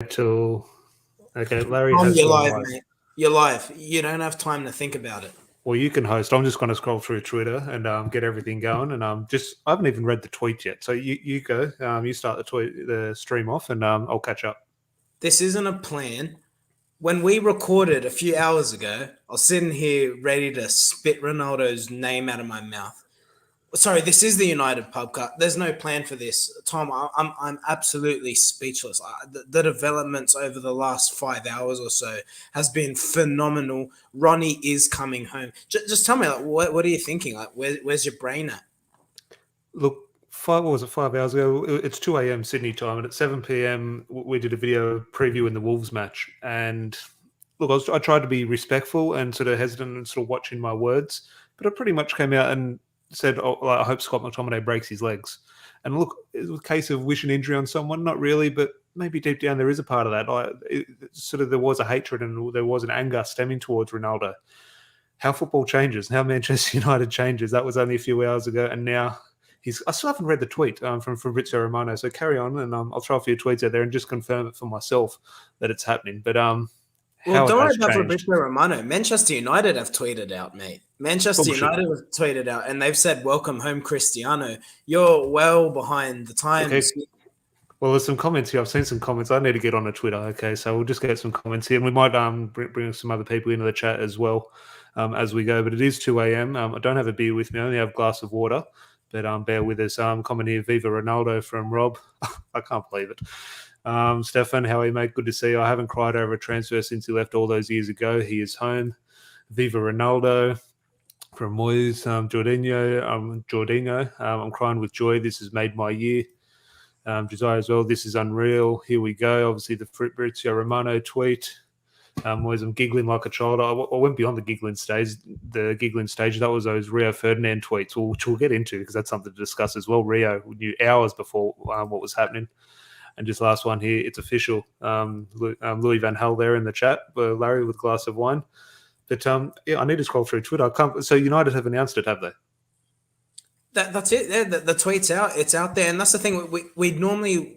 Okay, Larry Tom, has you're gone live, live. mate. You're live. You don't have time to think about it. Well, you can host. I'm just going to scroll through Twitter and get everything going. And I haven't even read the tweet yet. So you go. You start the stream off, and I'll catch up. This isn't a plan. When we recorded a few hours ago, I was sitting here ready to spit Ronaldo's name out of my mouth. Sorry, this is the United pub cut. There's no plan for this, Tom. I'm absolutely speechless. The developments over the last 5 hours or so has been phenomenal. Ronnie is coming home. Just tell me, like, what are you thinking? Like, where's your brain at? Look, 5 hours ago? It's 2 a.m. Sydney time, and at 7 p.m. we did a video previewing the Wolves match. And look, I tried to be respectful and sort of hesitant and sort of watching my words, but I pretty much came out and said, I hope Scott McTominay breaks his legs. And look, it was a case of wishing injury on someone, not really, but maybe deep down there is a part of that. There was a hatred and there was an anger stemming towards Ronaldo. How football changes, how Manchester United changes. That was only a few hours ago, and now I still haven't read the tweet from Fabrizio Romano. So carry on, and I'll throw a few tweets out there and just confirm it for myself that it's happening. But Well, how it don't worry has about changed. Fabrizio Romano. Manchester United have tweeted out, mate. Manchester Bullshit. United have tweeted out, and they've said, "Welcome home, Cristiano." You're well behind the Okay. times. Well, there's some comments here. I've seen some comments. I need to get on a Twitter. Okay, so we'll just get some comments here, and we might bring some other people into the chat as well as we go. But it is 2 a.m. I don't have a beer with me. I only have a glass of water. But bear with us. Comment here, Viva Ronaldo from Rob. I can't believe it. Stefan, how are you, mate? Good to see you. I haven't cried over a transfer since he left all those years ago. He is home. Viva Ronaldo from Moyes. Jorginho. I'm crying with joy. This has made my year. Josiah as well. This is unreal. Here we go. Obviously, the Fabrizio Romano tweet. Was I'm giggling like a child. I went beyond the giggling stage. That was those Rio Ferdinand tweets, which we'll get into because that's something to discuss as well. Rio knew hours before what was happening. And just last one here, it's official. Louis Van Hal there in the chat, Larry with a glass of wine. But I need to scroll through Twitter. So United have announced it, have they? That's it. The tweet's out. It's out there, and that's the thing. We normally,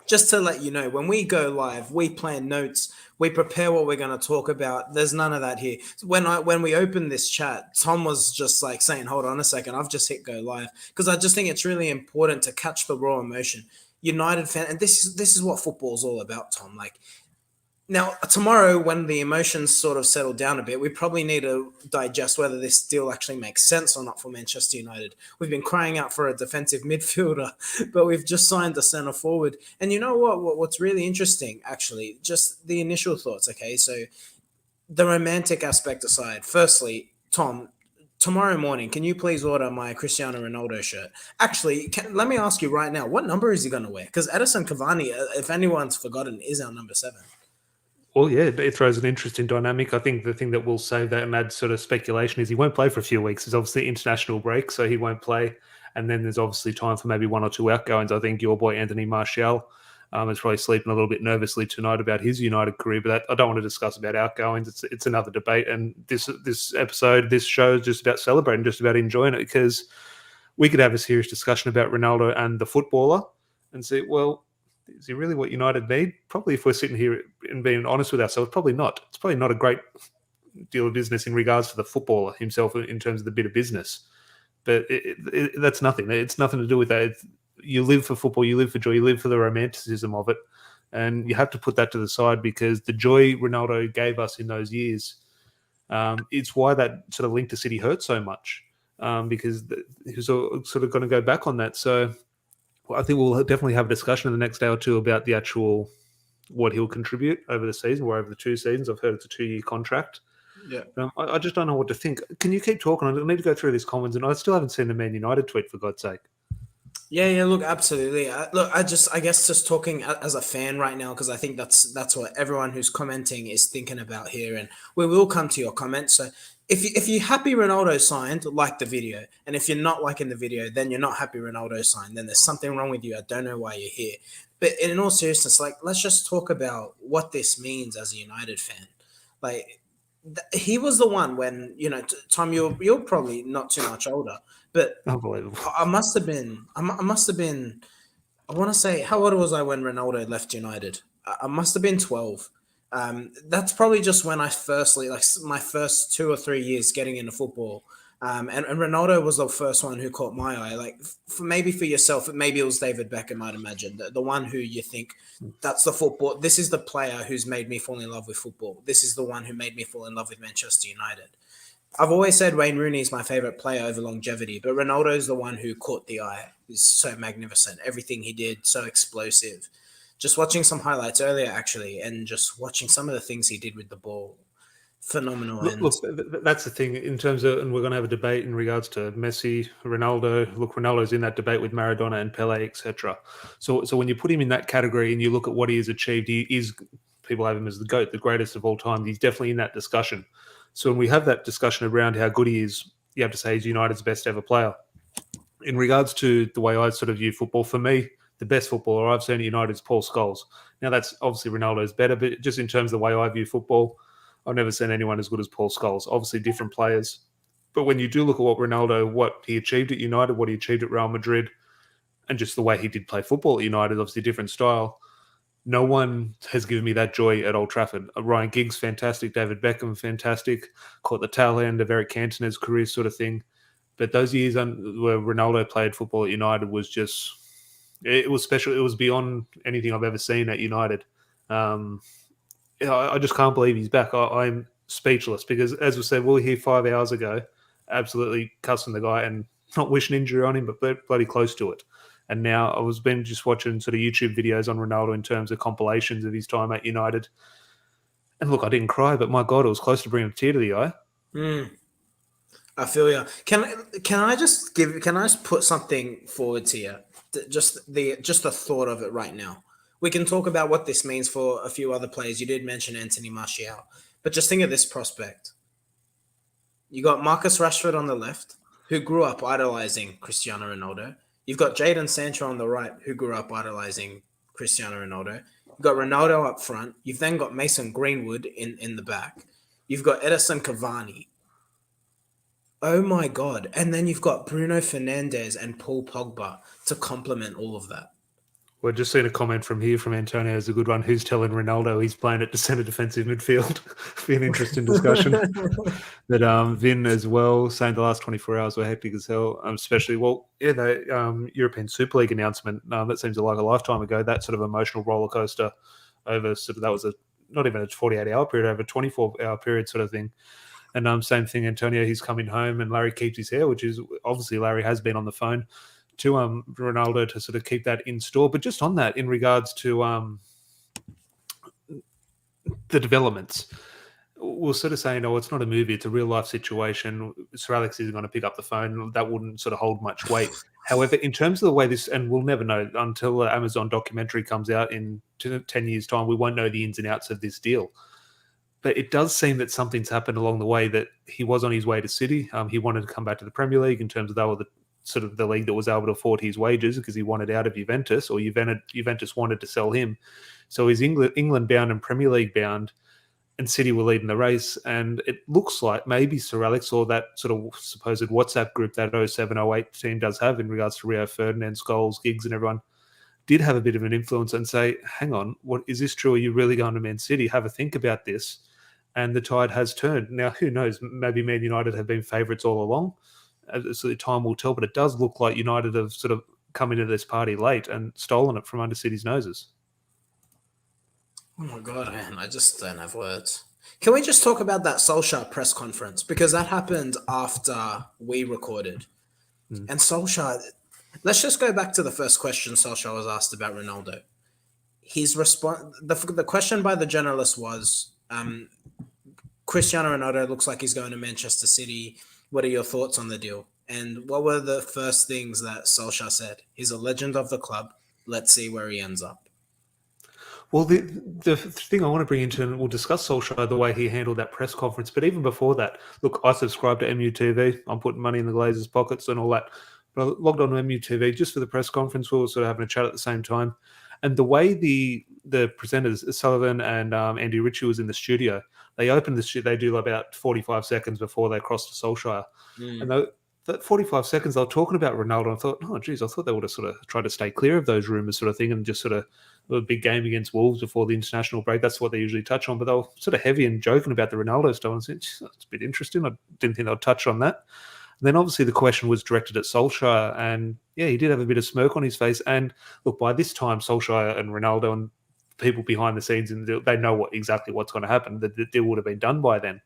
just to let you know, when we go live, we plan notes. We prepare what we're going to talk about. There's none of that here. When we opened this chat, Tom was just like saying, "Hold on a second, I've just hit go live," because I just think it's really important to catch the raw emotion. United fan, and this is what football's all about, Tom. Like, now, tomorrow, when the emotions sort of settle down a bit, we probably need to digest whether this deal actually makes sense or not for Manchester United. We've been crying out for a defensive midfielder, but we've just signed a centre forward. And you know what's really interesting, actually, just the initial thoughts, okay? So the romantic aspect aside, firstly, Tom, tomorrow morning, can you please order my Cristiano Ronaldo shirt? Actually, let me ask you right now, what number is he going to wear? Because Edison Cavani, if anyone's forgotten, is our number 7. Well, yeah, it throws an interesting dynamic. I think the thing that will save that and add sort of speculation is he won't play for a few weeks. There's obviously international break, so he won't play. And then there's obviously time for maybe one or two outgoings. I think your boy Anthony Martial is probably sleeping a little bit nervously tonight about his United career, but I don't want to discuss about outgoings. It's another debate. And this show is just about celebrating, just about enjoying it, because we could have a serious discussion about Ronaldo and the footballer and say, well, is he really what United need? Probably, if we're sitting here and being honest with ourselves, probably not. It's probably not a great deal of business in regards to the footballer himself in terms of the bit of business. But that's nothing. It's nothing to do with that. You live for football, you live for joy, you live for the romanticism of it. And you have to put that to the side because the joy Ronaldo gave us in those years, it's why that sort of link to City hurt so much because he was sort of going to go back on that. So I think we'll definitely have a discussion in the next day or two about the actual what he'll contribute over the season or over the 2 seasons. I've heard it's a 2-year contract. Yeah. I just don't know what to think. Can you keep talking? I need to go through these comments, and I still haven't seen the Man United tweet, for God's sake. Yeah, look, absolutely. I guess just talking as a fan right now, because I think that's what everyone who's commenting is thinking about here, and we will come to your comments. So if you're happy Ronaldo signed, like the video, and if you're not liking the video, then you're not happy Ronaldo signed. Then there's something wrong with you. I don't know why you're here. But in all seriousness, like, let's just talk about what this means as a United fan. Like, he was the one when, Tom, you're probably not too much older, but Unbelievable. I must have been. I want to say, how old was I when Ronaldo left United? I must have been 12. That's probably just when I firstly, like my first 2 or 3 years getting into football. And Ronaldo was the first one who caught my eye. Like, maybe for yourself, maybe it was David Beckham, I'd imagine. The one who you think, that's the football. This is the player who's made me fall in love with football. This is the one who made me fall in love with Manchester United. I've always said Wayne Rooney is my favorite player over longevity, but Ronaldo is the one who caught the eye. He's so magnificent. Everything he did, so explosive. Just watching some highlights earlier, actually, and just watching some of the things he did with the ball, phenomenal. And That's the thing in terms of, and we're going to have a debate in regards to Messi, Ronaldo. Look, Ronaldo's in that debate with Maradona and Pele, etc. So when you put him in that category and you look at what he has achieved, he is, people have him as the GOAT, the greatest of all time. He's definitely in that discussion. So when we have that discussion around how good he is, you have to say he's United's best ever player. In regards to the way I sort of view football, for me, the best footballer I've seen at United is Paul Scholes. Now, that's obviously Ronaldo's better, but just in terms of the way I view football, I've never seen anyone as good as Paul Scholes. Obviously, different players. But when you do look at what Ronaldo, what he achieved at United, what he achieved at Real Madrid, and just the way he did play football at United, obviously different style, no one has given me that joy at Old Trafford. Ryan Giggs, fantastic. David Beckham, fantastic. Caught the tail end of Eric Cantona's career sort of thing. But those years where Ronaldo played football at United was just, it was special. It was beyond anything I've ever seen at United. I just can't believe he's back. I'm speechless because, as we said, we were here 5 hours ago, absolutely cussing the guy and not wishing injury on him, but bloody close to it. And now I was been just watching sort of YouTube videos on Ronaldo in terms of compilations of his time at United. And look, I didn't cry, but my God, it was close to bringing a tear to the eye. I feel you. Can I just put something forward to you? Just the thought of it right now. We can talk about what this means for a few other players. You did mention Anthony Martial, but just think of this prospect. You got Marcus Rashford on the left, who grew up idolizing Cristiano Ronaldo. You've got Jadon Sancho on the right, who grew up idolizing Cristiano Ronaldo. You've got Ronaldo up front. You've then got Mason Greenwood in the back. You've got Edison Cavani. Oh my God. And then you've got Bruno Fernandes and Paul Pogba to complement all of that. We're just seeing a comment from here from Antonio is a good one. Who's telling Ronaldo he's playing at the centre defensive midfield? Be an interesting discussion. But Vin as well, saying the last 24 hours were hectic as hell, especially, the European Super League announcement, that seems like a lifetime ago, that sort of emotional roller coaster over sort of, that was not even a 48-hour period, over a 24-hour period sort of thing. And same thing, Antonio, he's coming home and Larry keeps his hair, which is obviously Larry has been on the phone to Ronaldo to sort of keep that in store. But just on that, in regards to the developments, we're sort of saying, oh, it's not a movie, it's a real life situation. Sir Alex isn't going to pick up the phone. That wouldn't sort of hold much weight. However, in terms of the way this, and we'll never know until the Amazon documentary comes out in 10 years' time, we won't know the ins and outs of this deal. But it does seem that something's happened along the way, that he was on his way to City. He wanted to come back to the Premier League in terms of they were the sort of the league that was able to afford his wages because he wanted out of Juventus, or Juventus wanted to sell him. So he's England bound and Premier League bound, and City were leading the race. And it looks like maybe Sir Alex, or that sort of supposed WhatsApp group that 07-08 team does have in regards to Rio Ferdinand, Scholes, Giggs and everyone, did have a bit of an influence and say, hang on, what is this true? Are you really going to Man City? Have a think about this. And the tide has turned. Now, who knows? Maybe Man United have been favourites all along. So time will tell, but it does look like United have sort of come into this party late and stolen it from under City's noses. Oh my God, man, I just don't have words. Can we just talk about that Solskjaer press conference? Because that happened after we recorded. And Solskjaer, let's just go back to the first question Solskjaer was asked about Ronaldo. His response, the question by the journalist was, Cristiano Ronaldo looks like he's going to Manchester City. What are your thoughts on the deal? And what were the first things that Solskjaer said? He's a legend of the club. Let's see where he ends up. Well, the thing I want to bring into, and we'll discuss Solskjaer, the way he handled that press conference, but even before that, look, I subscribe to MUTV. I'm putting money in the Glazers' pockets and all that. But I logged on to MUTV just for the press conference. We were sort of having a chat at the same time. And the way the presenters, Sullivan and Andy Ritchie, was in the studio, they opened the studio, they do about 45 seconds before they cross to Solskjaer. And that 45 seconds they were talking about Ronaldo, I thought, oh, geez, I thought they would have sort of tried to stay clear of those rumours sort of thing and just sort of a big game against Wolves before the international break. That's what they usually touch on. But they were sort of heavy and joking about the Ronaldo stuff. And I said, it's a bit interesting. I didn't think they'd touch on that. And then obviously the question was directed at Solskjaer. And yeah, he did have a bit of smirk on his face. And look, by this time, Solskjaer and Ronaldo and people behind the scenes, and they know exactly what's going to happen. The deal would have been done by then.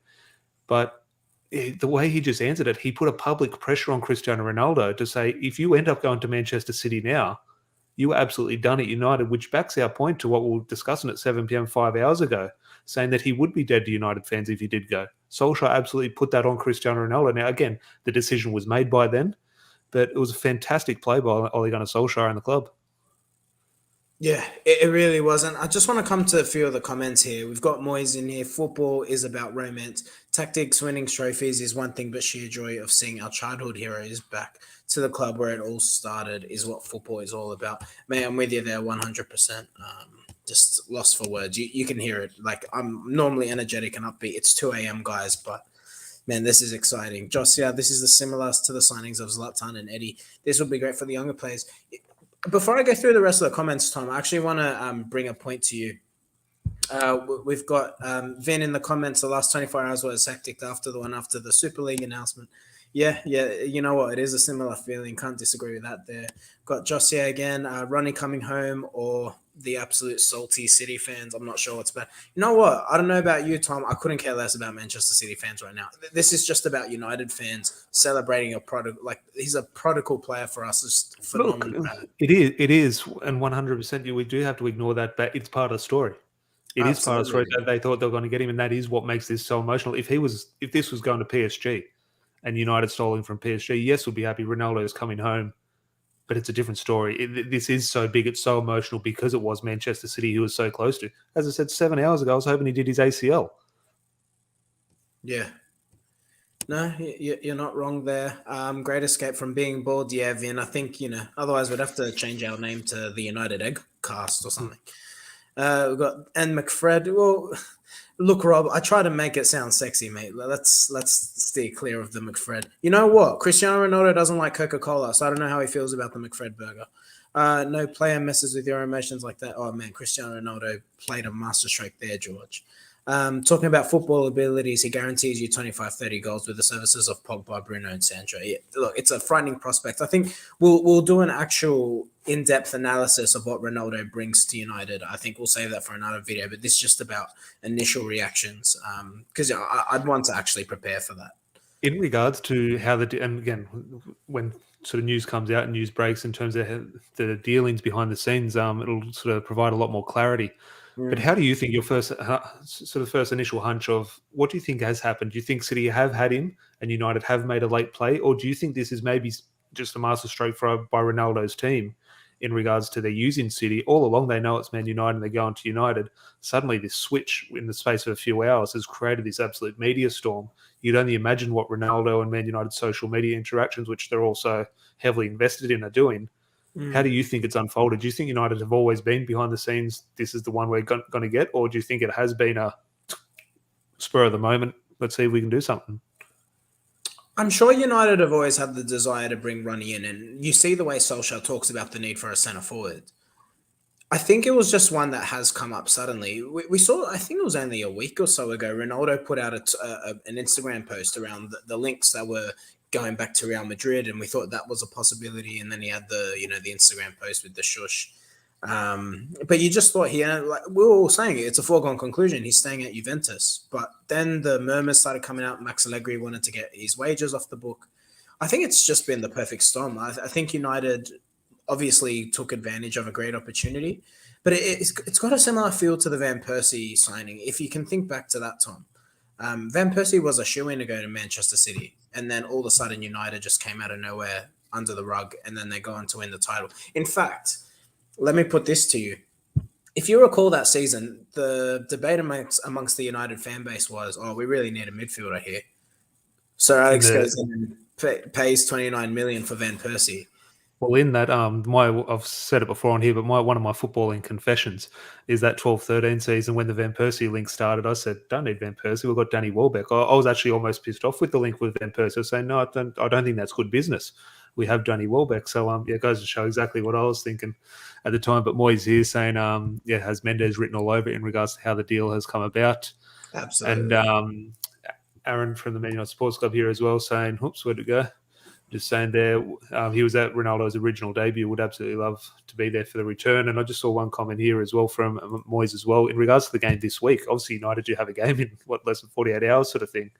But the way he just answered it, he put a public pressure on Cristiano Ronaldo to say, if you end up going to Manchester City now, you were absolutely done at United, which backs our point to what we were discussing at 7 p.m. 5 hours ago, saying that he would be dead to United fans if he did go. Solskjaer absolutely put that on Cristiano Ronaldo. Now, again, the decision was made by then, but it was a fantastic play by Ole Gunnar Solskjaer and the club. Yeah, it really wasn't. I just want to come to a few of the comments here. We've got Moyes in here. Football is about romance. Tactics, winning trophies is one thing, but sheer joy of seeing our childhood heroes back to the club where it all started is what football is all about. Man, I'm with you there 100%. Just lost for words. You can hear it. Like, I'm normally energetic and upbeat. It's 2 a.m., guys, but man, this is exciting. Joss, yeah, this is the similar to the signings of Zlatan and Eddie. This would be great for the younger players. Before I go through the rest of the comments, Tom, I actually want to bring a point to you. We've got Vin in the comments. The last 24 hours was hectic after the one after the Super League announcement. Yeah, you know what? It is a similar feeling. Can't disagree with that there. Got Josia again. Ronnie coming home or the absolute salty City fans. I'm not sure what's better. You know what? I don't know about you, Tom. I couldn't care less about Manchester City fans right now. This is just about United fans celebrating a product. Like, he's a prodigal player for us. It's phenomenal. Look, it is, and 100%. We do have to ignore that, but it's part of the story. It is part of the story that they thought they were going to get him, and that is what makes this so emotional. If this was going to PSG, and United stole him from PSG, yes, we'll be happy. Ronaldo is coming home, but it's a different story. This is so big, it's so emotional because it was Manchester City who was so close to. As I said 7 hours ago, I was hoping he did his ACL. Yeah. No, you're not wrong there. Great escape from being bored, yeah, Vin. I think, otherwise we'd have to change our name to the United Egg Cast or something. We've got Anne McFred. Well, look, Rob, I try to make it sound sexy, mate. Let's steer clear of the McFred. You know what? Cristiano Ronaldo doesn't like Coca-Cola, so I don't know how he feels about the McFred burger. No player messes with your emotions like that. Oh, man, Cristiano Ronaldo played a masterstroke there, George. Talking about football abilities, he guarantees you 25, 30 goals with the services of Pogba, Bruno, and Sancho. Yeah, look, it's a frightening prospect. I think we'll do an actual in-depth analysis of what Ronaldo brings to United. I think we'll save that for another video, but this is just about initial reactions because I'd want to actually prepare for that. In regards to how and again, when sort of news comes out and news breaks in terms of the dealings behind the scenes, it'll sort of provide a lot more clarity. But how do you think your first initial hunch of what do you think has happened? Do you think City have had him and United have made a late play, or do you think this is maybe just a masterstroke by Ronaldo's team in regards to their using City? All along they know it's Man United and they're going to United. Suddenly this switch in the space of a few hours has created this absolute media storm. You'd only imagine what Ronaldo and Man United's social media interactions, which they're also heavily invested in, are doing. How do you think it's unfolded? Do you think United have always been behind the scenes? This is the one we're going to get, or do you think it has been a spur of the moment? Let's see if we can do something. I'm sure United have always had the desire to bring Ronnie in, and you see the way Solskjaer talks about the need for a centre forward. I think it was just one that has come up suddenly. We saw, I think it was only a week or so ago, Ronaldo put out an Instagram post around the links that were going back to Real Madrid, and we thought that was a possibility. And then he had the Instagram post with the shush. But you just thought like we were all saying it's a foregone conclusion. He's staying at Juventus. But then the murmurs started coming out. Max Allegri wanted to get his wages off the book. I think it's just been the perfect storm. I think United obviously took advantage of a great opportunity, but it's got a similar feel to the Van Persie signing. If you can think back to that, Tom, Van Persie was a shoo-in to go to Manchester City, and then all of a sudden United just came out of nowhere under the rug, and then they go on to win the title. In fact, let me put this to you. If you recall that season, the debate amongst the United fan base was, we really need a midfielder here. So Alex goes in and pays 29 million for Van Persie. Well, in that, I've said it before on here, but one of my footballing confessions is that 12-13 season when the Van Persie link started. I said, "Don't need Van Persie. We've got Danny Welbeck." I was actually almost pissed off with the link with Van Persie. I was saying, "No, I don't think that's good business. We have Danny Welbeck." So, yeah, it goes to show exactly what I was thinking at the time. But Moyes here saying, yeah, has Mendes written all over it in regards to how the deal has come about, and Absolutely. Aaron from the Man United Sports Club here as well saying, "Oops, where'd it go?" Just saying there, he was at Ronaldo's original debut. Would absolutely love to be there for the return. And I just saw one comment here as well from Moyes as well in regards to the game this week. Obviously, United do have a game in less than 48 hours, sort of thing.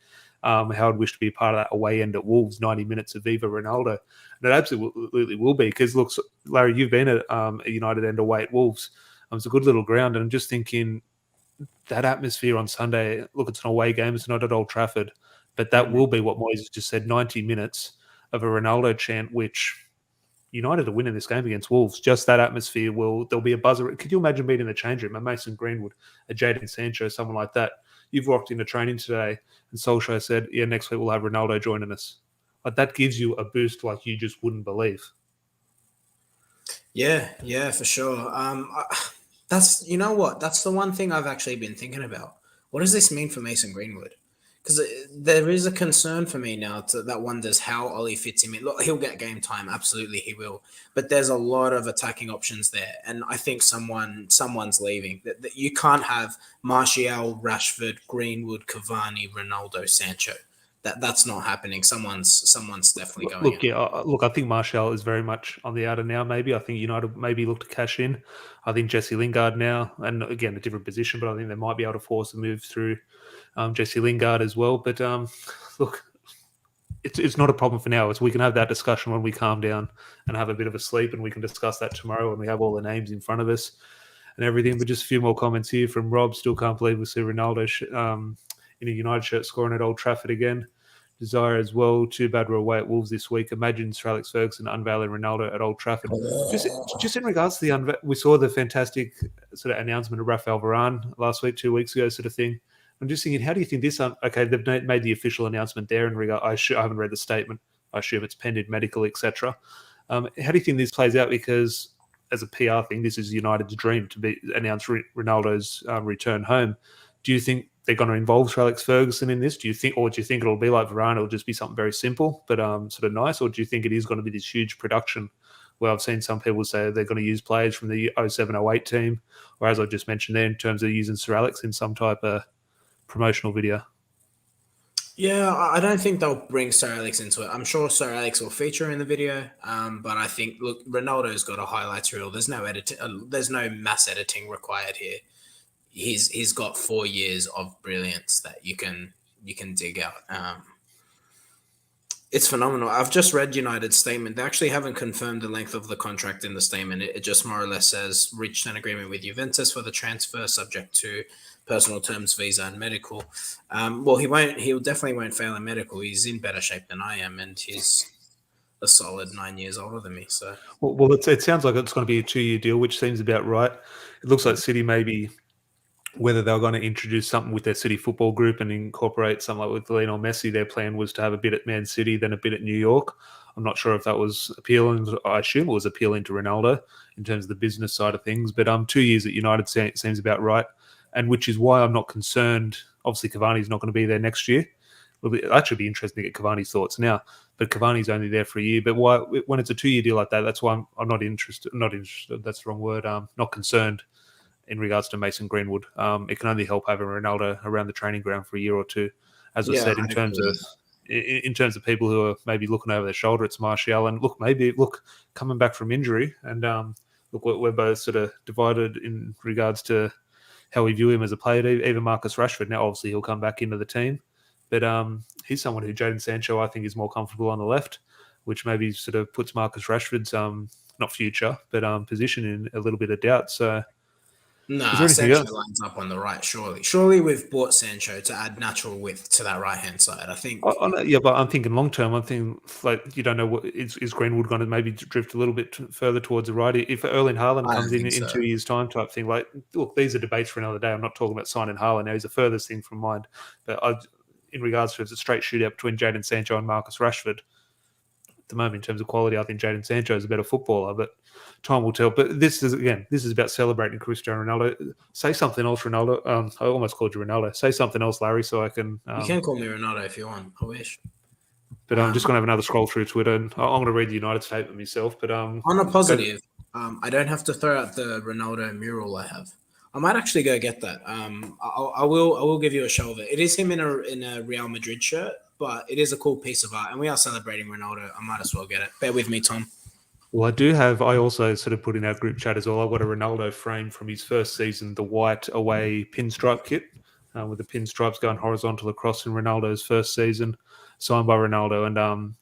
How I'd wish to be part of that away end at Wolves, 90 minutes of Viva Ronaldo. And it absolutely will be because look, Larry, you've been at a United end away at Wolves. It's a good little ground, and I'm just thinking that atmosphere on Sunday. Look, it's an away game; it's not at Old Trafford, but that Mm. will be what Moyes has just said: 90 minutes of a Ronaldo chant, which United are winning this game against Wolves. Just that atmosphere there'll be a buzzer. Could you imagine being in the change room, a Mason Greenwood, a Jadon Sancho, someone like that? You've walked into training today, and Solskjaer said, "Yeah, next week we'll have Ronaldo joining us." Like that gives you a boost like you just wouldn't believe. Yeah, yeah, for sure. That's you know what? That's the one thing I've actually been thinking about. What does this mean for Mason Greenwood? Because there is a concern for me now that wonders how Ollie fits him in. Look, he'll get game time, absolutely he will. But there's a lot of attacking options there, and I think someone's leaving. That you can't have Martial, Rashford, Greenwood, Cavani, Ronaldo, Sancho. That's not happening. Someone's definitely going Look, out. yeah, look. I think Martial is very much on the outer now. Maybe I think United maybe look to cash in. I think Jesse Lingard now, and again a different position, but I think they might be able to force a move through Jesse Lingard as well. But look, it's not a problem for now. It's we can have that discussion when we calm down and have a bit of a sleep, and we can discuss that tomorrow when we have all the names in front of us and everything. But just a few more comments here from Rob. Still can't believe we see Ronaldo in a United shirt scoring at Old Trafford again. Desire as well. Too bad we're away at Wolves this week. Imagine Sir Alex Ferguson unveiling Ronaldo at Old Trafford. Just in regards to we saw the fantastic sort of announcement of Rafael Varane last week, 2 weeks ago, sort of thing. I'm just thinking, how do you think this? Okay, they've made the official announcement there in regard. I haven't read the statement. I assume it's pending medical, etc. How do you think this plays out? Because as a PR thing, this is United's dream to be announce Ronaldo's return home. Do you think they're going to involve Sir Alex Ferguson in this? Do you think it'll be like Varane? It'll just be something very simple but sort of nice, or do you think it is going to be this huge production? Where I've seen some people say they're going to use players from the 07-08 team, or as I just mentioned there, in terms of using Sir Alex in some type of promotional video. Yeah, I don't think they'll bring Sir Alex into it. I'm sure Sir Alex will feature in the video, but I think look, Ronaldo's got a highlights reel. There's no editing. There's no mass editing required here. He's got 4 years of brilliance that you can dig out. It's phenomenal. I've just read United's statement. They actually haven't confirmed the length of the contract in the statement. It just more or less says reached an agreement with Juventus for the transfer, subject to personal terms, visa, and medical. Well, he won't. He definitely won't fail in medical. He's in better shape than I am, and he's a solid 9 years older than me. So Well, it sounds like it's going to be a 2-year deal, which seems about right. It looks like City maybe whether they're going to introduce something with their City football group and incorporate something like with Lionel Messi. Their plan was to have a bit at Man City, then a bit at New York. I'm not sure if that was appealing. I assume it was appealing to Ronaldo in terms of the business side of things. But 2 years at United seems about right, and which is why I'm not concerned. Obviously, Cavani's not going to be there next year. That should be interesting to get Cavani's thoughts now. But Cavani's only there for a year. But why, when it's a 2-year deal like that, that's why I'm not interested. Not interested. That's the wrong word. Not concerned in regards to Mason Greenwood. It can only help having Ronaldo around the training ground for a year or two. As I yeah, said, I agree. in terms of people who are maybe looking over their shoulder, it's Martial. And look, coming back from injury, and look, we're both sort of divided in regards to how we view him as a player. Even Marcus Rashford, now obviously he'll come back into the team, but he's someone who Jadon Sancho I think is more comfortable on the left, which maybe sort of puts Marcus Rashford's not future but position in a little bit of doubt. So, is Nah, there anything Sancho else? lines up on the right. Surely we've bought Sancho to add natural width to that right hand side. I think. Yeah, but I'm thinking long term. I'm thinking like you don't know what is Greenwood going to maybe drift a little bit further towards the right if Erling Haaland I don't comes think in so. 2 years' time type thing. Like, look, these are debates for another day. I'm not talking about signing Haaland now. He's the furthest thing from mind. But in regards to it's a straight shootout between Jadon Sancho and Marcus Rashford, at the moment in terms of quality. I think Jadon Sancho is a better footballer, but time will tell. But this is about celebrating Cristiano Ronaldo. Say something else, Ronaldo. I almost called you Ronaldo. Say something else, Larry, so I can. You can call me Ronaldo if you want. I wish. But I'm just going to have another scroll through Twitter, and I'm going to read the United statement myself. But On a positive, I don't have to throw out the Ronaldo mural I have. I might actually go get that. I will give you a show of it. It is him in a Real Madrid shirt, but it is a cool piece of art, and we are celebrating Ronaldo. I might as well get it. Bear with me, Tom. Well, I also sort of put in our group chat as well. I've got a Ronaldo frame from his first season, the white away pinstripe kit, with the pinstripes going horizontal across in Ronaldo's first season, signed by Ronaldo. And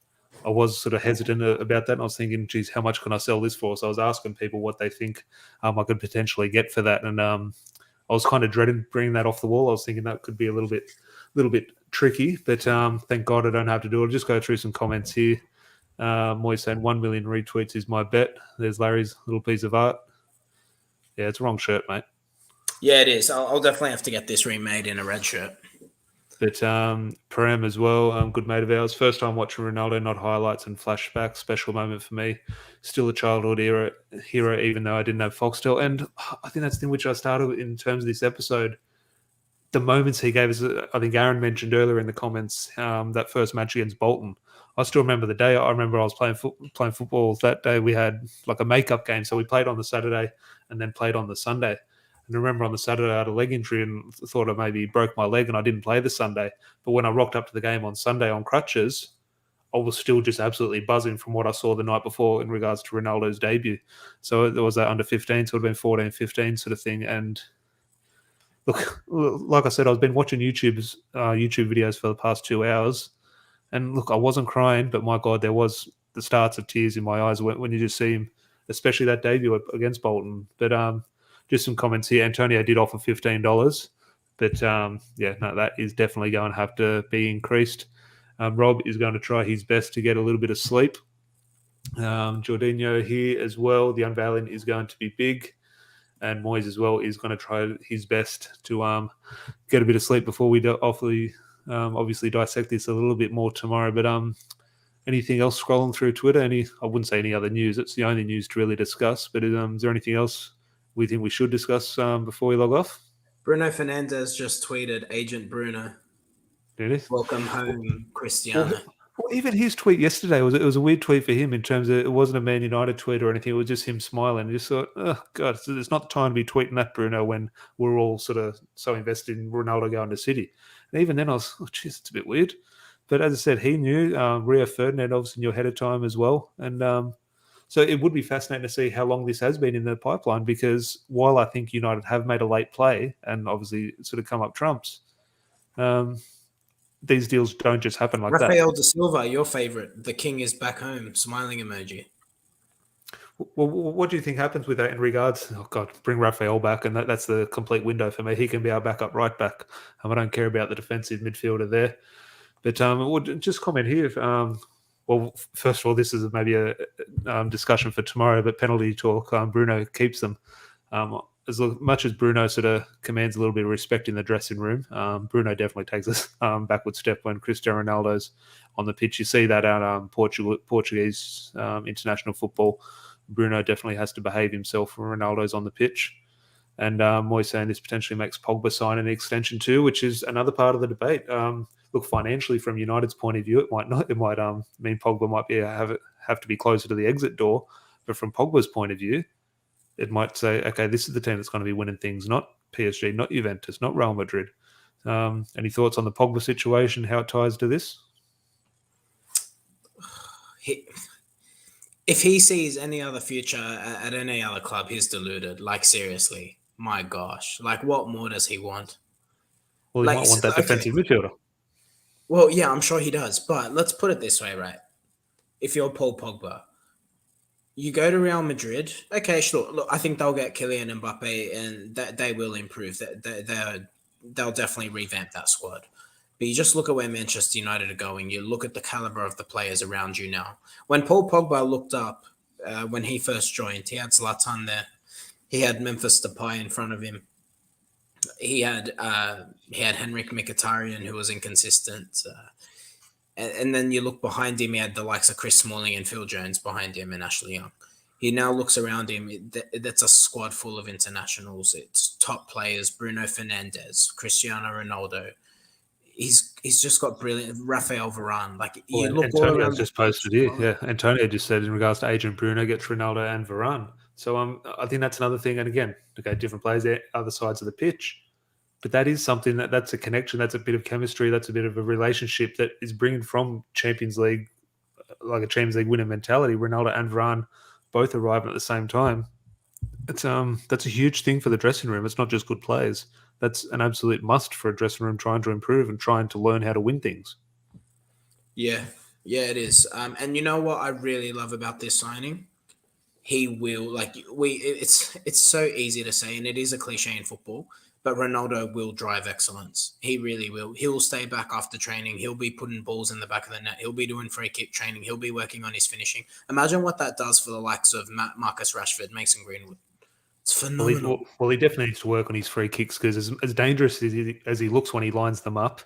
I was sort of hesitant about that. And I was thinking, geez, how much can I sell this for? So I was asking people what they think I could potentially get for that. And I was kind of dreading bringing that off the wall. I was thinking that could be a little bit tricky, but thank God I don't have to do it. I'll just go through some comments here. Moy saying 1 million retweets is my bet. There's Larry's little piece of art. Yeah, it's a wrong shirt, mate. Yeah, it is. I'll definitely have to get this remade in a red shirt. But Param as well, good mate of ours. First time watching Ronaldo, not highlights and flashbacks. Special moment for me. Still a childhood hero, even though I didn't have Foxtel. And I think that's the thing which I started in terms of this episode. The moments he gave us, I think Aaron mentioned earlier in the comments, that first match against Bolton. I still remember the day. I remember I was playing football that day. We had like a makeup game, so we played on the Saturday and then played on the Sunday. And I remember on the Saturday I had a leg injury and thought I maybe broke my leg and I didn't play the Sunday. But when I rocked up to the game on Sunday on crutches, I was still just absolutely buzzing from what I saw the night before in regards to Ronaldo's debut. So there was that under 15, so it would have been 14, 15 sort of thing. And look, like I said, I've been watching YouTube videos for the past 2 hours. And look, I wasn't crying, but my God, there was the starts of tears in my eyes when you just see him, especially that debut against Bolton. But just some comments here. Antonio did offer $15, but that is definitely going to have to be increased. Rob is going to try his best to get a little bit of sleep. Jorginho here as well. The unveiling is going to be big. And Moyes as well is going to try his best to get a bit of sleep before we obviously dissect this a little bit more tomorrow. But anything else scrolling through Twitter? I wouldn't say any other news. It's the only news to really discuss. But is there anything else we think we should discuss before we log off? Bruno Fernandes just tweeted, Agent Bruno. Welcome home, Cristiano. Well, even his tweet yesterday it was a weird tweet for him in terms of it wasn't a Man United tweet or anything. It was just him smiling. I just thought, oh God, it's not the time to be tweeting that, Bruno, when we're all sort of so invested in Ronaldo going to City. And even then I was, geez, it's a bit weird. But as I said, he knew. Rio Ferdinand obviously knew ahead of time as well. And so it would be fascinating to see how long this has been in the pipeline, because while I think United have made a late play and obviously sort of come up trumps, these deals don't just happen like that. Rafael da Silva, your favorite. The king is back home. Smiling emoji. Well, what do you think happens with that in regards? Oh God, bring Rafael back, and that's the complete window for me. He can be our backup right back. I don't care about the defensive midfielder there. But we'll just comment here. Well, first of all, this is maybe a discussion for tomorrow. But penalty talk, Bruno keeps them. As much as Bruno sort of commands a little bit of respect in the dressing room, Bruno definitely takes a backward step when Cristiano Ronaldo's on the pitch. You see that out Portuguese international football. Bruno definitely has to behave himself when Ronaldo's on the pitch. And Moyes saying this potentially makes Pogba sign an extension too, which is another part of the debate. Look, financially, from United's point of view, it might not. It might mean Pogba might have to be closer to the exit door. But from Pogba's point of view, it might say, okay, this is the team that's going to be winning things, not PSG, not Juventus, not Real Madrid. Any thoughts on the Pogba situation, how it ties to this? If he sees any other future at any other club, he's deluded. Like, seriously. My gosh. Like, what more does he want? Well, he might want that defensive midfielder. Well, yeah, I'm sure he does. But let's put it this way, right? If you're Paul Pogba, you go to Real Madrid. Okay, sure. Look, I think they'll get Kylian Mbappe, and they will improve. They'll definitely revamp that squad. But you just look at where Manchester United are going. You look at the caliber of the players around you now. When Paul Pogba looked up, when he first joined, he had Zlatan there. He had Memphis Depay in front of him. He had Henrik Mkhitaryan, who was inconsistent. And then you look behind him, he had the likes of Chris Smalling and Phil Jones behind him and Ashley Young. He now looks around him. That's a squad full of internationals. It's top players: Bruno Fernandes, Cristiano Ronaldo. He's just got brilliant Rafael Varane. Like you Well, look all Antonio's around the just posted here. squad. Yeah, Antonio just said in regards to Adrian Bruno gets Ronaldo and Varane. So I think that's another thing. And again, okay, different players there, other sides of the pitch. But that is something that's a connection. That's a bit of chemistry. That's a bit of a relationship that is bringing from Champions League, like a Champions League winner mentality. Ronaldo and Varane both arriving at the same time. That's a huge thing for the dressing room. It's not just good players. That's an absolute must for a dressing room trying to improve and trying to learn how to win things. Yeah, yeah, it is. And you know what I really love about this signing? He will like we. It's so easy to say, and it is a cliche in football. But Ronaldo will drive excellence. He really will. He'll stay back after training. He'll be putting balls in the back of the net. He'll be doing free kick training. He'll be working on his finishing. Imagine what that does for the likes of Marcus Rashford, Mason Greenwood. It's phenomenal. He definitely needs to work on his free kicks because as dangerous as he looks when he lines them up,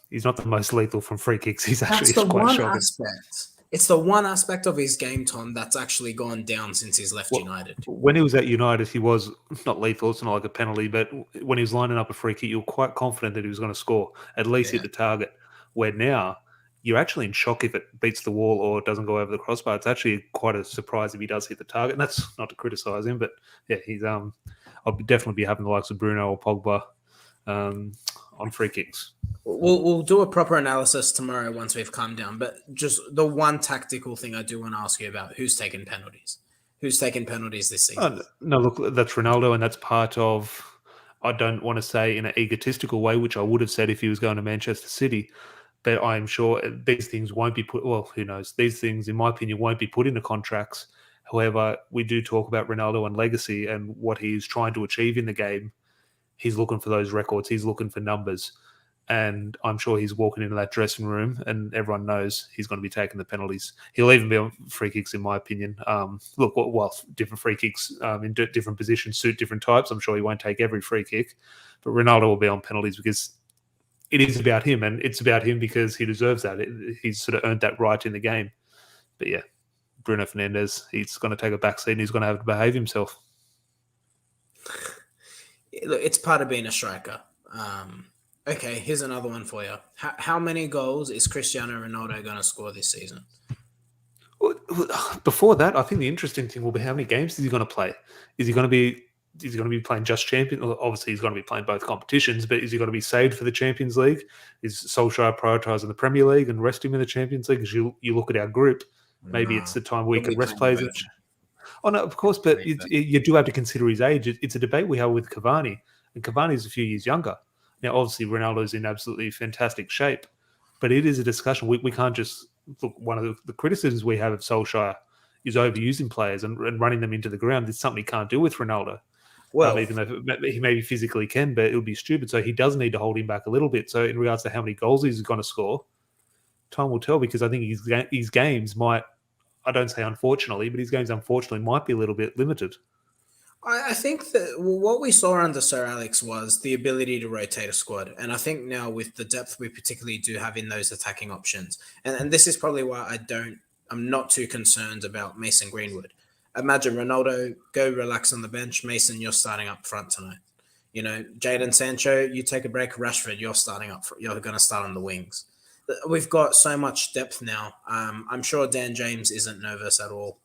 he's not the most lethal from free kicks. He's actually That's the quite one shocking. aspect. It's the one aspect of his game, Tom, that's actually gone down since he's left Well, United. when he was at United, he was not lethal. It's not like a penalty, but when he was lining up a free kick, you were quite confident that he was going to score, at least Yeah. hit the target. Where now, you're actually in shock if it beats the wall or doesn't go over the crossbar. It's actually quite a surprise if he does hit the target. And that's not to criticise him, but yeah, he's I'll definitely be having the likes of Bruno or Pogba on free kicks. We'll do a proper analysis tomorrow once we've calmed down. But just the one tactical thing I do want to ask you about: who's taking penalties? Who's taking penalties this season? No, look, that's Ronaldo, and that's part of. I don't want to say in an egotistical way, which I would have said if he was going to Manchester City, but I'm sure these things won't be put. Well, who knows? These things, in my opinion, won't be put into contracts. However, we do talk about Ronaldo and legacy and what he's trying to achieve in the game. He's looking for those records. He's looking for numbers. And I'm sure he's walking into that dressing room and everyone knows he's going to be taking the penalties. He'll even be on free kicks, in my opinion. Look, well, different free kicks in different positions suit different types. I'm sure he won't take every free kick, but Ronaldo will be on penalties because it is about him, and it's about him because he deserves that. He's sort of earned that right in the game. But yeah, Bruno Fernandes, he's going to take a backseat and he's going to have to behave himself. Look, it's part of being a striker. Okay, here's another one for you. How many goals is Cristiano Ronaldo going to score this season? Before that, I think the interesting thing will be how many games is he going to play? Is he going to be playing just Champions? Obviously, he's going to be playing both competitions, but is he going to be saved for the Champions League? Is Solskjaer prioritising the Premier League and rest him in the Champions League? As you look at our group, maybe it's the time where we can rest players. Oh, no, of course, but you do have to consider his age. It's a debate we have with Cavani, and Cavani's a few years younger. Now, obviously, Ronaldo's in absolutely fantastic shape, but it is a discussion. We can't just look. One of the criticisms we have of Solskjaer is overusing players and running them into the ground. It's something he can't do with Ronaldo. Well, Even though he maybe physically can, but it would be stupid. So he does need to hold him back a little bit. So in regards to how many goals he's going to score, time will tell because I think his games might, I don't say unfortunately, but his games unfortunately might be a little bit limited. I think that what we saw under Sir Alex was the ability to rotate a squad. And I think now with the depth we particularly do have in those attacking options, and this is probably why I'm not too concerned about Mason Greenwood. Imagine Ronaldo, go relax on the bench. Mason, you're starting up front tonight. You know, Jadon Sancho, you take a break. Rashford, you're starting up. You're going to start on the wings. We've got so much depth now. I'm sure Dan James isn't nervous at all.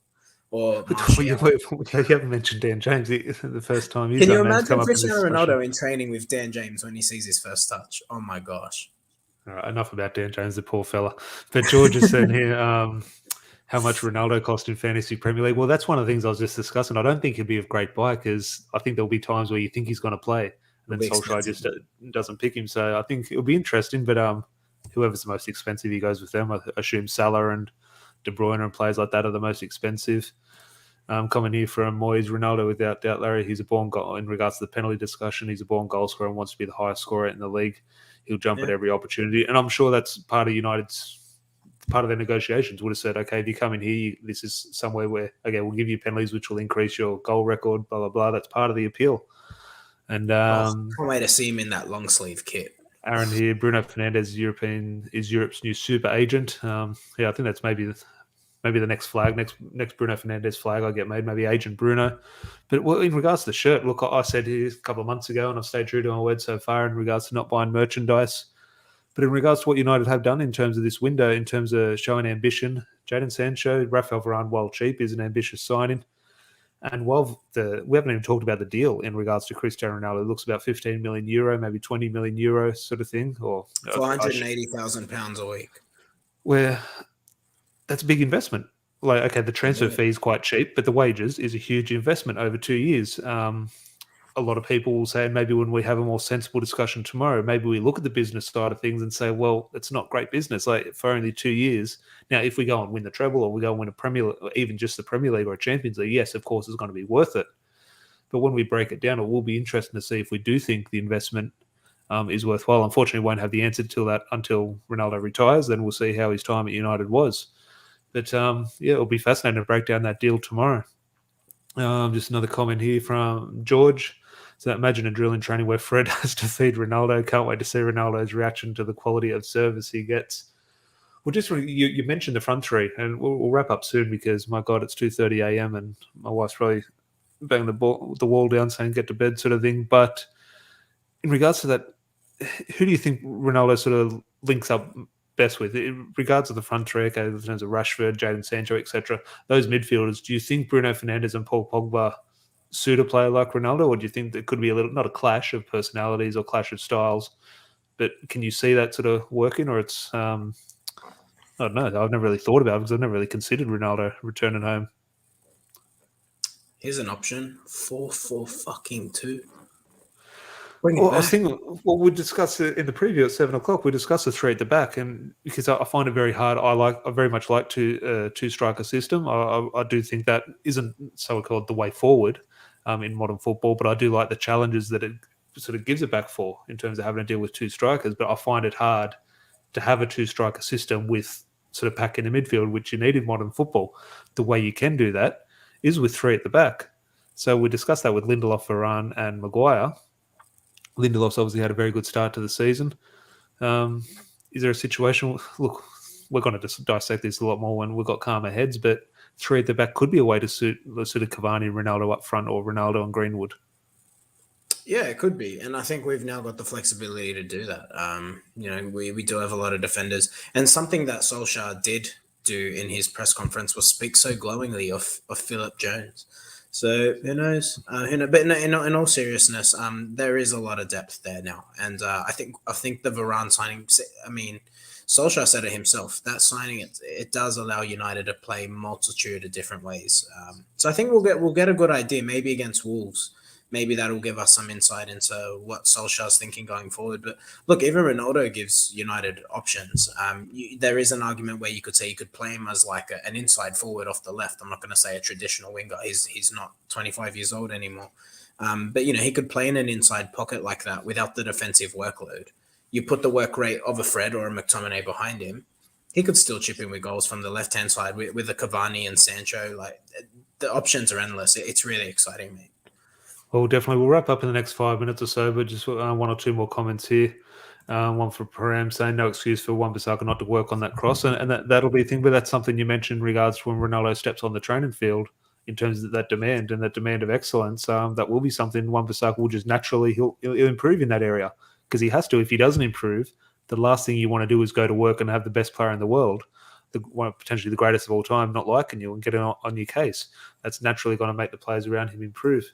Or you haven't mentioned Dan James the first time. Can you imagine Cristiano Ronaldo in training with Dan James when he sees his first touch? Oh my gosh! All right, enough about Dan James, the poor fella. But George is saying here how much Ronaldo cost in fantasy Premier League. Well, that's one of the things I was just discussing. I don't think he'll be a great buy because I think there'll be times where you think he's going to play and then Solskjaer just doesn't pick him. So I think it'll be interesting. But whoever's the most expensive, he goes with them. I assume Salah and De Bruyne and players like that are the most expensive. Coming here from Moyes, Ronaldo, without doubt, Larry, he's a born goal in regards to the penalty discussion. He's a born goal scorer and wants to be the highest scorer in the league. He'll jump at every opportunity. And I'm sure that's part of their negotiations. Would have said, okay, if you come in here, this is somewhere where, okay, we'll give you penalties, which will increase your goal record, blah, blah, blah. That's part of the appeal. And can't wait to see him in that long sleeve kit. Aaron here, Bruno Fernandes is Europe's new super agent. Yeah, I think that's maybe the next flag, next Bruno Fernandes flag I get made, maybe Agent Bruno. But in regards to the shirt, look, I said here a couple of months ago, and I've stayed true to my word so far in regards to not buying merchandise. But in regards to what United have done in terms of this window, in terms of showing ambition, Jadon Sancho, Rafael Varane, while cheap, is an ambitious signing. And while we haven't even talked about the deal in regards to Cristiano Ronaldo, it looks about 15 million euro, maybe 20 million euro sort of thing, or £480,000 a week. where that's a big investment. Like, okay, the transfer fee is quite cheap, but the wages is a huge investment over 2 years. A lot of people will say, maybe when we have a more sensible discussion tomorrow, maybe we look at the business side of things and say, well, it's not great business. Like, for only 2 years. Now, if we go and win the treble, or we go and win a Premier, or even just the Premier League or a Champions League, yes, of course, it's going to be worth it. But when we break it down, it will be interesting to see if we do think the investment is worthwhile. Unfortunately, we won't have the answer until Ronaldo retires. Then we'll see how his time at United was. But yeah, it'll be fascinating to break down that deal tomorrow. Just another comment here from George. So imagine a drill in training where Fred has to feed Ronaldo. Can't wait to see Ronaldo's reaction to the quality of service he gets. Well, just you mentioned the front three, and we'll wrap up soon because, my God, it's 2:30 a.m. and my wife's probably banging the wall down saying get to bed sort of thing. But in regards to that, who do you think Ronaldo sort of links up best with? In regards to the front three, okay, in terms of Rashford, Jadon Sancho, etc., those midfielders, do you think Bruno Fernandes and Paul Pogba suit a player like Ronaldo, or do you think there could be not a clash of personalities or clash of styles, but can you see that sort of working, or it's I don't know. I've never really thought about it because I've never really considered Ronaldo returning home. Here's an option: 4-4-2. Well, I was thinking, well, we discussed it in the preview at 7:00. We discussed the three at the back, and because I find it very hard, I very much like two striker system. I do think that isn't so-called the way forward in modern football, but I do like the challenges that it sort of gives it back for in terms of having to deal with two strikers. But I find it hard to have a two-striker system with sort of pack in the midfield, which you need in modern football. The way you can do that is with three at the back. So we discussed that with Lindelof, Varane, and Maguire. Lindelof's obviously had a very good start to the season. Is there a situation? Look, we're going to dissect this a lot more when we've got calmer heads, but three at the back could be a way to suit sort of Cavani and Ronaldo up front, or Ronaldo and Greenwood. Yeah, it could be. And I think we've now got the flexibility to do that. We do have a lot of defenders. And something that Solskjaer did do in his press conference was speak so glowingly of Philip Jones. So who knows? But in all seriousness, there is a lot of depth there now, and I think the Varane signing. I mean, Solskjaer said it himself. That signing it does allow United to play multitude of different ways. So I think we'll get a good idea. Maybe against Wolves, maybe that'll give us some insight into what Solskjaer's thinking going forward. But look, even Ronaldo gives United options. There is an argument where you could say you could play him as like an inside forward off the left. I'm not going to say a traditional winger. He's not 25 years old anymore. But he could play in an inside pocket like that without the defensive workload. You put the work rate of a Fred or a McTominay behind him, he could still chip in with goals from the left-hand side with the Cavani and Sancho. Like, the options are endless. It's really exciting, mate. Well, definitely. We'll wrap up in the next 5 minutes or so, but just one or two more comments here. One for Param saying no excuse for Wan-Bissaka not to work on that cross, and that'll be a thing. But that's something you mentioned in regards to when Ronaldo steps on the training field in terms of that demand and that demand of excellence. That will be something Wan-Bissaka will just naturally he'll improve in that area because he has to. If he doesn't improve, the last thing you want to do is go to work and have the best player in the world, potentially the greatest of all time, not liking you and getting on your case. That's naturally going to make the players around him improve.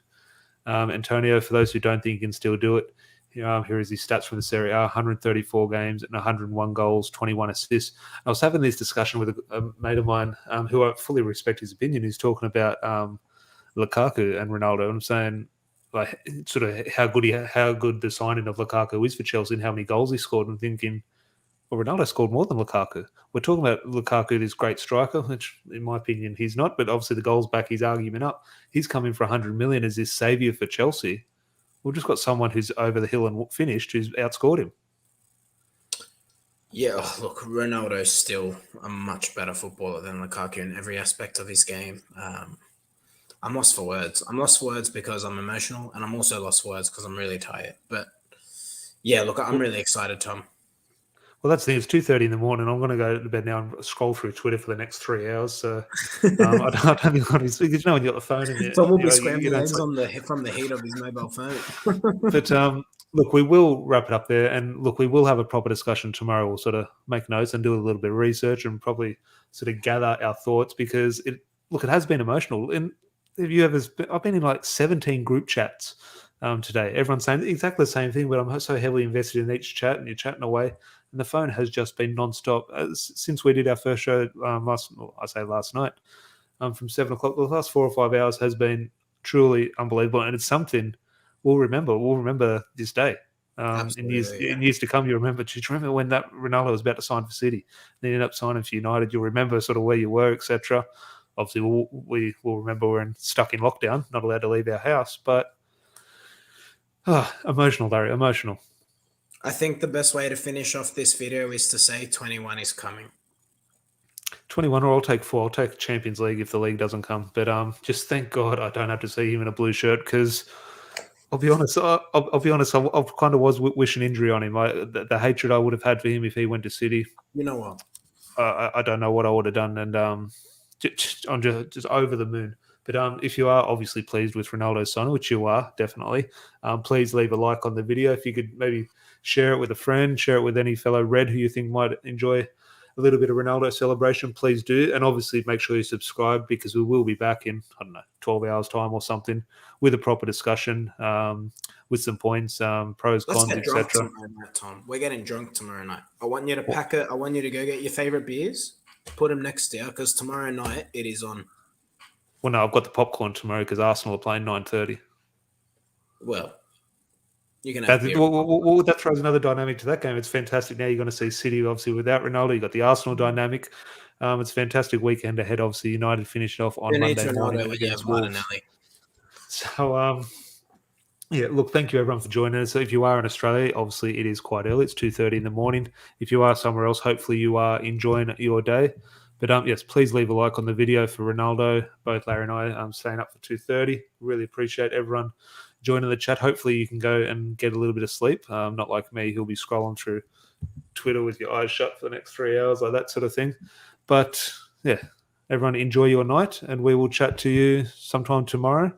Antonio, for those who don't think he can still do it, here is his stats from the Serie A: 134 games and 101 goals, 21 assists. I was having this discussion with a mate of mine who I fully respect his opinion. He's talking about Lukaku and Ronaldo, and I'm saying like sort of how good the signing of Lukaku is for Chelsea and how many goals he scored. And thinking, well, Ronaldo scored more than Lukaku. We're talking about Lukaku, this great striker, which in my opinion he's not, but obviously the goals back his argument up. He's coming for 100 million as this saviour for Chelsea. We've just got someone who's over the hill and finished who's outscored him. Yeah, look, Ronaldo's still a much better footballer than Lukaku in every aspect of his game. I'm lost for words. I'm lost for words because I'm emotional, and I'm also lost for words because I'm really tired. But Yeah, look, I'm Well, really excited, Tom. that's the thing. It's 2:30 in the morning. I'm going to go to bed now and scroll through Twitter for the next 3 hours. So I don't think I'm because you know when you got the phone and Tom will be you scrambled don't eggs sleep. on the from the heat of his mobile phone. But look, we will wrap it up there, and look, we will have a proper discussion tomorrow. We'll sort of make notes and do a little bit of research and probably sort of gather our thoughts because it has been emotional. And have you ever? I've been in like 17 group chats today. Everyone's saying exactly the same thing, but I'm so heavily invested in each chat, and you're chatting away, and the phone has just been non-stop since we did our first show last night from 7 o'clock. The last 4 or 5 hours has been truly unbelievable, and it's something we'll remember. We'll remember this day in years Absolutely, yeah. to come. You remember? Do you remember when that Ronaldo was about to sign for City? Then he ended up signing for United. You'll remember sort of where you were, etc. Obviously, we will remember we're stuck in lockdown, not allowed to leave our house. But emotional, Larry, emotional. I think the best way to finish off this video is to say 21 is coming. 21, or I'll take 4. I'll take Champions League if the league doesn't come. But just thank God I don't have to see him in a blue shirt because I'll be honest. I'll be honest. I kind of was wishing injury on him. The hatred I would have had for him if he went to City. You know what? I don't know what I would have done, and I'm just over the moon. But if you are obviously pleased with Ronaldo's signing, which you are definitely, please leave a like on the video. If you could maybe share it with a friend, share it with any fellow Red who you think might enjoy a little bit of Ronaldo celebration, please do. And obviously make sure you subscribe because we will be back in, I don't know, 12 hours time or something with a proper discussion, with some points, pros, Let's cons, get drunk etc. tomorrow night, Tom. We're getting drunk tomorrow night. I want you to pack it. I want you to go get your favorite beers, put them next to you, because tomorrow night it is on. Well, no, I've got the popcorn tomorrow because Arsenal are playing 9:30. Well, you can have beer. That throws another dynamic to that game. It's fantastic. Now you're going to see City, obviously, without Ronaldo. You've got the Arsenal dynamic. It's a fantastic weekend ahead. Obviously, United finished off on Who needs Monday morning Ronaldo when you have against Wolves. Martinelli? So, yeah, look, thank you everyone for joining us. If you are in Australia, obviously it is quite early. It's 2:30 in the morning. If you are somewhere else, hopefully you are enjoying your day. But yes, please leave a like on the video for Ronaldo. Both Larry and I staying up for 2:30. Really appreciate everyone joining the chat. Hopefully you can go and get a little bit of sleep. Not like me, who'll be scrolling through Twitter with your eyes shut for the next 3 hours, like that sort of thing. But yeah, everyone enjoy your night, and we will chat to you sometime tomorrow.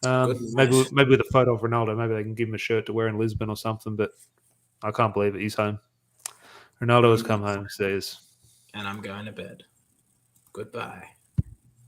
Good Maybe night. with a photo of Ronaldo. Maybe they can give him a shirt to wear in Lisbon or something. But I can't believe it. He's home. Ronaldo has come home. Says. And I'm going to bed. Goodbye.